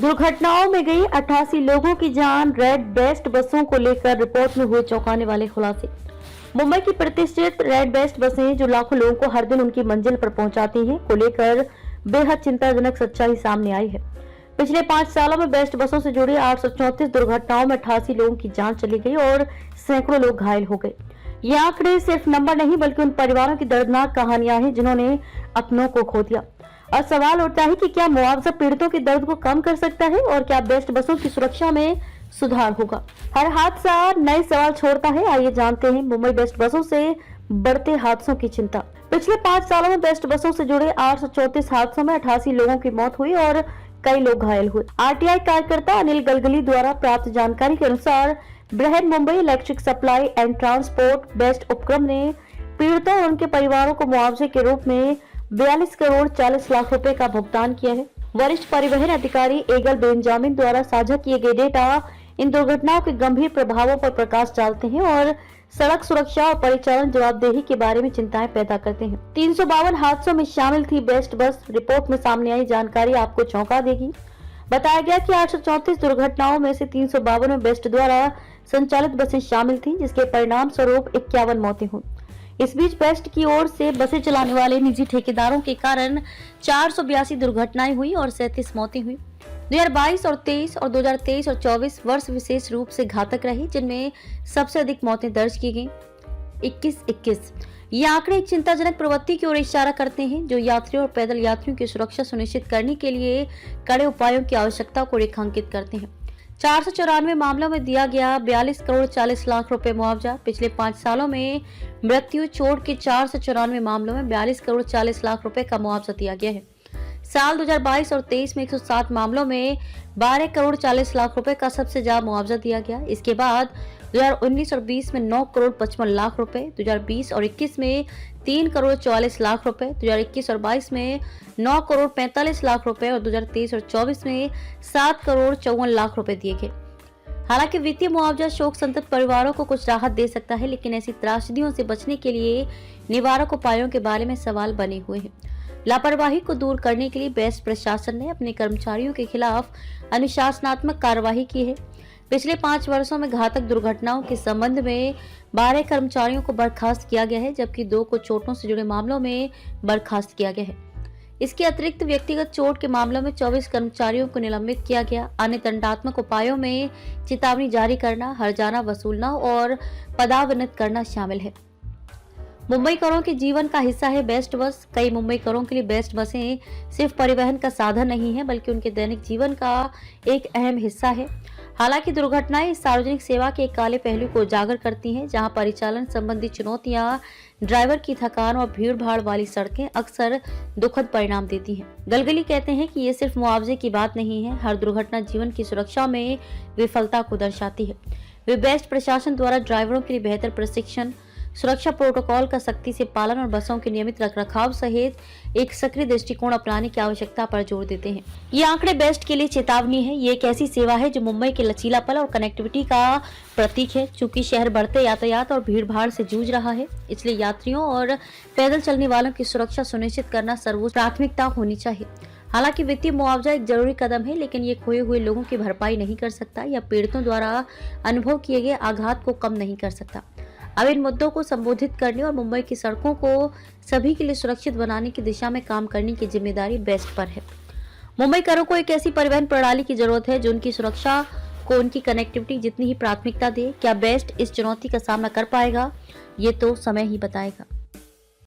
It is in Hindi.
दुर्घटनाओं में गई 88 लोगों की जान। रेड बेस्ट बसों को लेकर रिपोर्ट में हुए चौंकाने वाले खुलासे। मुंबई की प्रतिष्ठित रेड बेस्ट बसें जो लाखों लोगों को हर दिन उनकी मंजिल पर पहुंचाती हैं को लेकर बेहद चिंताजनक सच्चाई सामने आई है। पिछले 5 सालों में बेस्ट बसों से जुड़ी 834 दुर्घटनाओं में 88 लोगों की जान चली गई और सैकड़ों लोग घायल हो गए। ये आंकड़े सिर्फ नंबर नहीं बल्कि उन परिवारों की दर्दनाक कहानियां हैं जिन्होंने अपनों को खो दिया। और सवाल उठता है कि क्या मुआवजा पीड़ितों के दर्द को कम कर सकता है और क्या बेस्ट बसों की सुरक्षा में सुधार होगा। हर हादसा नए सवाल छोड़ता है। आइए जानते हैं मुंबई बेस्ट बसों से बढ़ते हादसों की चिंता। पिछले 5 सालों में बेस्ट बसों से जुड़े 834 हादसों में 88 लोगों की मौत हुई और कई लोग घायल हुए। आरटीआई कार्यकर्ता अनिल गलगली द्वारा प्राप्त जानकारी के अनुसार Brihan Mumbai electric supply and transport best उपक्रम ने पीड़ितों और उनके परिवारों को मुआवजे के रूप में 42 करोड़ 40 लाख रुपए का भुगतान किया है। वरिष्ठ परिवहन अधिकारी एगल बेंजामिन द्वारा साझा किए गए डेटा इन दुर्घटनाओं के गंभीर प्रभावों पर प्रकाश डालते हैं और सड़क सुरक्षा और परिचालन जवाबदेही के बारे में चिंताएं पैदा करते हैं। 352 हादसों में शामिल थी बेस्ट बस। रिपोर्ट में सामने आई जानकारी आपको चौंका देगी। बताया गया कि 834 दुर्घटनाओं में से 352 में बेस्ट द्वारा संचालित बसें शामिल थीं, जिसके परिणाम स्वरूप 51 मौतें हुई। इस बीच बेस्ट की ओर से बसें चलाने वाले निजी ठेकेदारों के कारण 482 दुर्घटनाएं हुई और 37 मौतें हुई। 2022 और 23 और 2023 और 24 वर्ष विशेष रूप से घातक रही, जिनमें सबसे अधिक मौतें दर्ज की गईं 21। ये आंकड़े एक चिंताजनक प्रवृत्ति की ओर इशारा करते हैं जो यात्रियों और पैदल यात्रियों की सुरक्षा सुनिश्चित करने के लिए कड़े उपायों की आवश्यकता को रेखांकित करते हैं। 494 मामलों में दिया गया 42 करोड़ 40 लाख रुपए मुआवजा। पिछले 5 सालों में मृत्यु चोट के 494 मामलों में 42 करोड़ 40 लाख रुपए का मुआवजा दिया गया है। साल 2022 और 23 में 107 मामलों में 12 करोड़ 40 लाख रुपए का सबसे ज्यादा मुआवजा दिया गया। इसके बाद 2019 और 20 में 9 करोड़ 55 लाख रुपए, 2020 और 21 में 3 करोड़ 44 लाख रुपए, 2021 और 22 में 9 करोड़ 45 लाख रुपए और 2023 और 24 में 7 करोड़ 54 लाख रुपए दिए गए। हालांकि वित्तीय मुआवजा शोक संतप्त परिवारों को कुछ राहत दे सकता है, लेकिन ऐसी त्रासदियों से बचने के लिए निवारक उपायों के बारे में सवाल बने हुए हैं। लापरवाही को दूर करने के लिए बेस्ट प्रशासन ने अपने कर्मचारियों के खिलाफ अनुशासनात्मक कार्रवाई की है। पिछले 5 वर्षों में घातक दुर्घटनाओं के संबंध में 12 कर्मचारियों को बर्खास्त किया गया है, जबकि 2 को चोटों से जुड़े मामलों में बर्खास्त किया गया है। इसके अतिरिक्त व्यक्तिगत चोट के मामलों में 24 कर्मचारियों को निलंबित किया गया। अन्य दंडात्मक उपायों में चेतावनी जारी करना, हर्जाना वसूलना और पदावनत करना शामिल है। मुंबई करों के जीवन का हिस्सा है बेस्ट बस। कई मुंबई करों के लिए बेस्ट बसें सिर्फ परिवहन का साधन नहीं है बल्कि उनके दैनिक जीवन का एक अहम हिस्सा है। हालांकि दुर्घटनाएं इस सार्वजनिक सेवा के एक काले पहलू को उजागर करती हैं, जहां परिचालन संबंधी चुनौतियां, ड्राइवर की थकान और भीड़ भाड़ वाली सड़कें अक्सर दुखद परिणाम देती हैं। गलगली कहते हैं कि ये सिर्फ मुआवजे की बात नहीं है, हर दुर्घटना जीवन की सुरक्षा में विफलता को दर्शाती है। वे बेस्ट प्रशासन द्वारा ड्राइवरों के लिए बेहतर प्रशिक्षण, सुरक्षा प्रोटोकॉल का सख्ती से पालन और बसों के नियमित रखरखाव सहित एक सक्रिय दृष्टिकोण अपनाने की आवश्यकता पर जोर देते हैं। ये आंकड़े बेस्ट के लिए चेतावनी है। ये एक ऐसी सेवा है जो मुंबई के लचीलापन और कनेक्टिविटी का प्रतीक है। चूंकि शहर बढ़ते यातायात और भीड़ भाड़ से जूझ रहा है, इसलिए यात्रियों और पैदल चलने वालों की सुरक्षा सुनिश्चित करना सर्वोच्च प्राथमिकता होनी चाहिए। हालांकि वित्तीय मुआवजा एक जरूरी कदम है, लेकिन ये खोए हुए लोगों की भरपाई नहीं कर सकता या पीड़ितों द्वारा अनुभव किए गए आघात को कम नहीं कर सकता। अब इन मुद्दों को संबोधित करने और मुंबई की सड़कों को सभी के लिए सुरक्षित बनाने की दिशा में काम करने की जिम्मेदारी बेस्ट पर है। मुंबई करों को एक ऐसी परिवहन प्रणाली की जरूरत है जो उनकी सुरक्षा को उनकी कनेक्टिविटी जितनी ही प्राथमिकता दे। क्या बेस्ट इस चुनौती का सामना कर पाएगा, ये तो समय ही बताएगा।